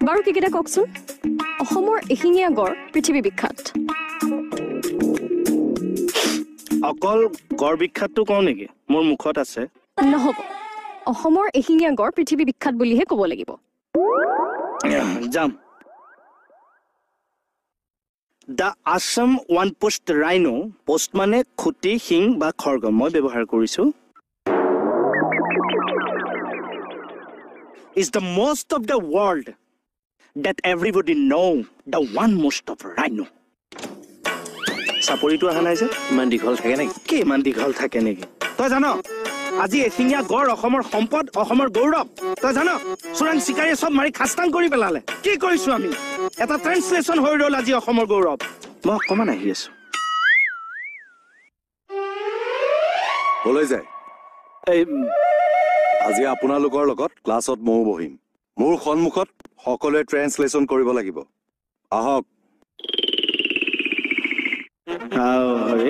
বাৰু কিকেইটা কওকচোন অসমৰ এশিঙীয়া গড় পৃথিৱী বিখ্যাত অকল গড় বিখ্যাতটো কওঁ নেকি মোৰ মুখত আছে নহ'ব অসমৰ এশিঙীয়া গড় পৃথিৱী বিখ্যাত বুলিহে ক'ব লাগিব যাম the Assam one post rhino post মানে খুটি শিং বা খৰ্গ মই ব্যৱহাৰ কৰিছোঁ is the most of the world that everybody know the one most of rhino চাপৰিটো অহা নাই যে ইমান দীঘল থাকে নেকি কি ইমান দীঘল থাকে নেকি তই জান আজি এশিঙীয়া গড় অসমৰ সম্পদ অসমৰ গৌৰৱ তই জান চোৰাং চিকাৰীয়ে চব মাৰি খাস্তাং কৰি পেলালে কি কৰিছো আমি এটা ট্ৰেন্সলেশ্যন হৈ ৰ'ল আজি অসমৰ গৌৰৱ মই অকণমান আহি আছো কলৈ যায় এই আজি আপোনালোকৰ লগত ক্লাছত ময়ো বহিম মোৰ সন্মুখত সকলোৱে ট্ৰেন্সলেশ্যন কৰিব লাগিব আহক হৰে